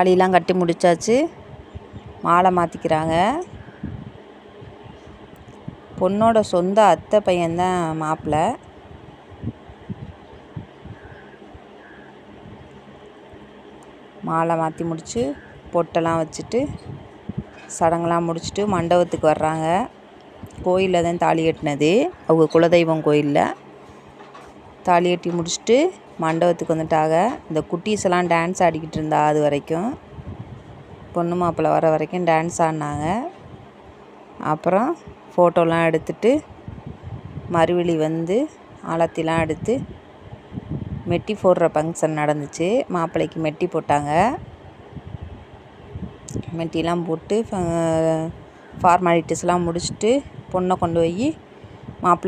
தாலிலாம் கட்டி முடிச்சாச்சு. மாலை மாற்றிக்கிறாங்க. பொண்ணோட சொந்த அத்தை பையன்தான் மாப்பிள்ளை. மாலை மாற்றி முடித்து பொட்டெல்லாம் வச்சுட்டு சடங்கெல்லாம் முடிச்சுட்டு மண்டபத்துக்கு வர்றாங்க. கோயிலில் தான் தாலி கட்டினது, அவங்க குலதெய்வம் கோயிலில். தாலி கட்டி முடிச்சுட்டு மண்டபத்துக்கு வந்துட்டாங்க. இந்த குட்டீஸ் எல்லாம் டான்ஸ் ஆடிக்கிட்டு இருந்தா. அது வரைக்கும் பொண்ணு மாப்பிள்ளை வர வரைக்கும் டான்ஸ் ஆடினாங்க. அப்புறம் ஃபோட்டோலாம் எடுத்துட்டு மறுவழி வந்து ஆலத்திலாம் எடுத்து மெட்டி போடுற ஃபங்க்ஷன் நடந்துச்சு. மாப்பிள்ளைக்கு மெட்டி போட்டாங்க. மெட்டிலாம் போட்டு ஃபார்மாலிட்டிஸ்லாம் முடிச்சுட்டு பொண்ணை கொண்டு போய் மாப்பிள்ளை